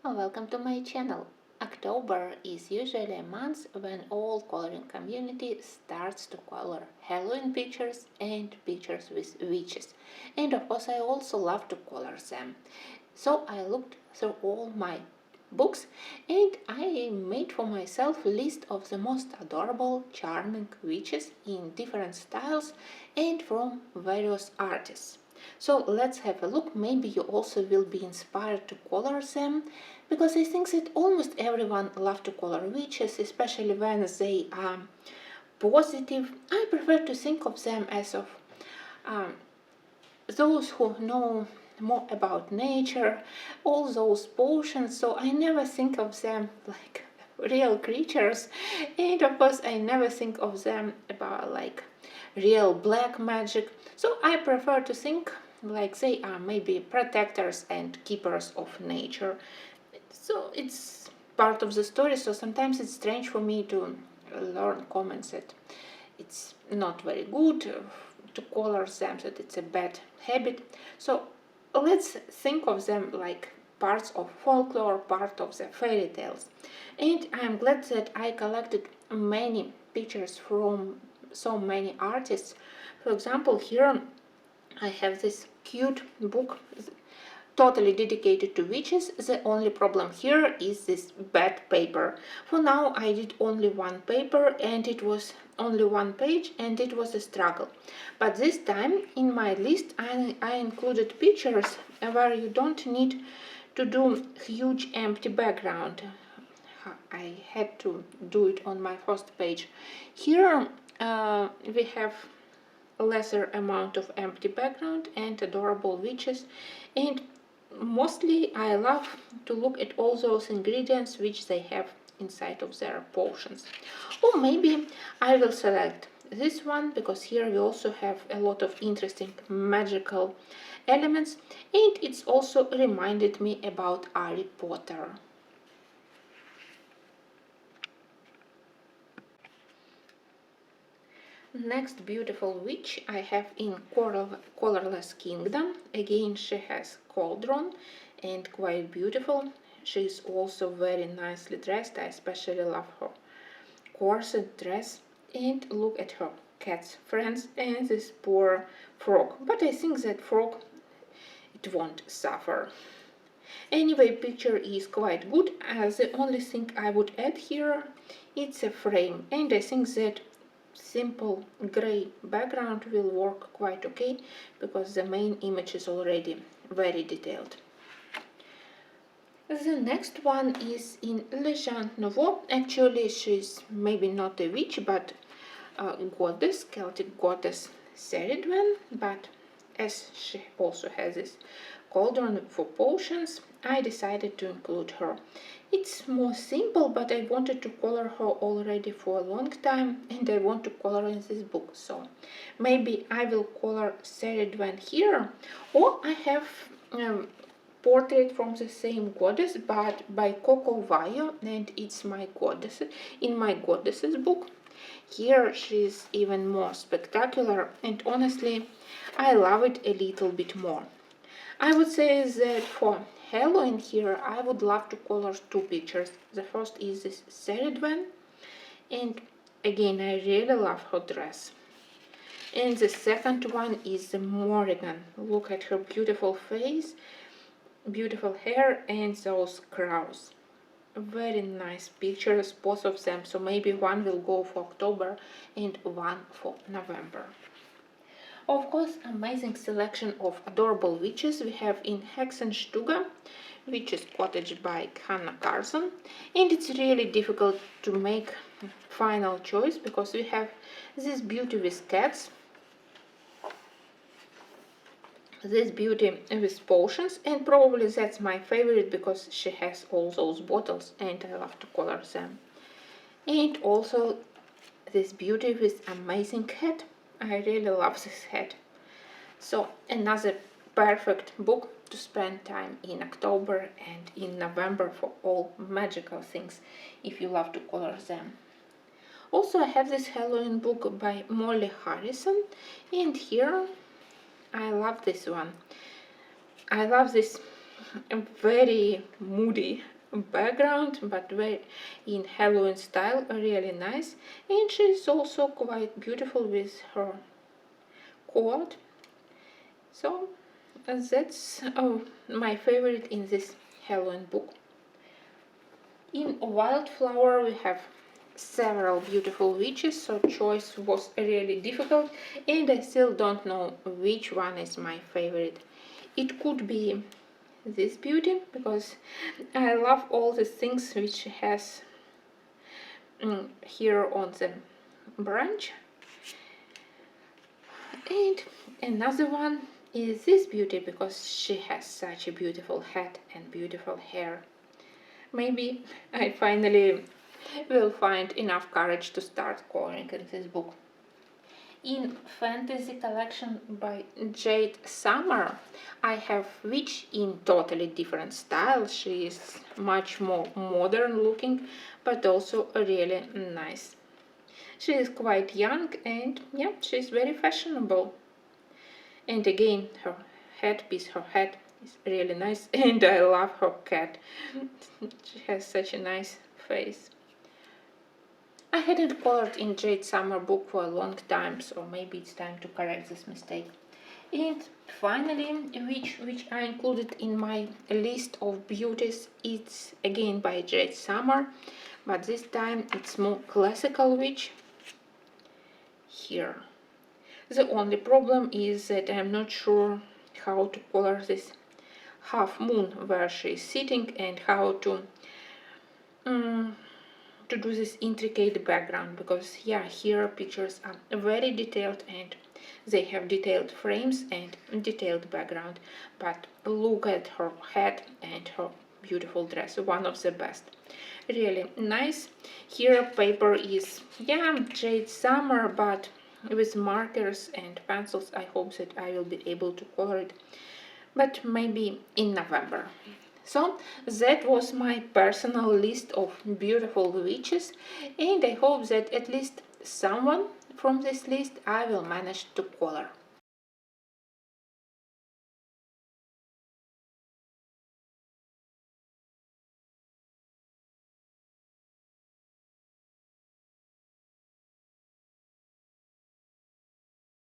Welcome to my channel. October is usually a month when all coloring community starts to color Halloween pictures and pictures with witches. And of course I also love to color them. So I looked through all my books and I made for myself a list of the most adorable, charming witches in different styles and from various artists. So let's have a look. Maybe you also will be inspired to color them, because I think that almost everyone loves to color witches, especially when they are positive. I prefer to think of them as of those who know more about nature, all those potions, so I never think of them like real creatures, and of course I never think of them about like real black magic, so I prefer to think like they are maybe protectors and keepers of nature. So it's part of the story, so sometimes it's strange for me to learn comments that it's not very good to color them, that it's a bad habit. So let's think of them like parts of folklore, part of the fairy tales. And I'm glad that I collected many pictures from so many artists. For example, here I have this cute book totally dedicated to witches. The only problem here is this bad paper. For now I did only one paper and it was only one page and it was a struggle. But this time in my list I included pictures where you don't need to do huge empty background. I had to do it on my first page. Here we have a lesser amount of empty background and adorable witches, and mostly I love to look at all those ingredients which they have inside of their potions. Or maybe I will select this one because here we also have a lot of interesting magical elements, and it's also reminded me about Harry Potter. Next beautiful witch I have in Colorless Kingdom. Again, she has cauldron and quite beautiful. She is also very nicely dressed. I especially love her corset dress. And look at her cat's friends and this poor frog. But I think that frog, it won't suffer. Anyway, picture is quite good. The only thing I would add here, it's a frame, and I think that simple gray background will work quite okay because the main image is already very detailed. The next one is in Legend Nouveau. Actually, she's maybe not a witch but a goddess, Celtic goddess Ceridwen, but as she also has this cauldron for potions, I decided to include her. It's more simple, but I wanted to color her already for a long time and I want to color in this book, so maybe I will color Ceridwen here, or I have portrait from the same goddess but by Coco Vaio, and it's my goddess in my goddesses book. Here she's even more spectacular and honestly I love it a little bit more. I would say that for Halloween here I would love to color two pictures. The first is this Ceridwen, and again I really love her dress. And the second one is the Morrigan. Look at her beautiful face, beautiful hair and those crows. Very nice pictures, both of them, so maybe one will go for October and one for November. Of course, amazing selection of adorable witches we have in Hexenstube, Witch's Cottage by Hannah Carson, and it's really difficult to make final choice because we have this beauty with cats, this beauty with potions, and probably that's my favorite because she has all those bottles and I love to color them. And also this beauty with amazing hat. I really love this hat. So another perfect book to spend time in October and in November for all magical things if you love to color them. Also I have this Halloween book by Molly Harrison, and here I love this one. I love this very moody background, but very in Halloween style, really nice. And she's also quite beautiful with her coat. So that's my favorite in this Halloween book. In Wildflower we have several beautiful witches, so choice was really difficult and I still don't know which one is my favorite. It could be this beauty because I love all the things which has here on the branch. And another one is this beauty because she has such a beautiful head and beautiful hair. Maybe I finally will find enough courage to start coloring in this book. In Fantasy Collection by Jade Summer, I have Witch in totally different style. She is much more modern looking, but also really nice. She is quite young and yeah, she's very fashionable. And again, her headpiece, her head is really nice and I love her cat. She has such a nice face. I hadn't colored in Jade Summer book for a long time, so maybe it's time to correct this mistake. And finally, which I included in my list of beauties, it's again by Jade Summer, but this time it's more classical witch. Here. The only problem is that I'm not sure how to color this half moon where she is sitting and how to do this intricate background, because yeah, here pictures are very detailed and they have detailed frames and detailed background, but look at her head and her beautiful dress, one of the best, really nice. Here paper is yeah, Jade Summer, but with markers and pencils. I hope that I will be able to color it, but maybe in November. So that was my personal list of beautiful witches, and I hope that at least someone from this list I will manage to color.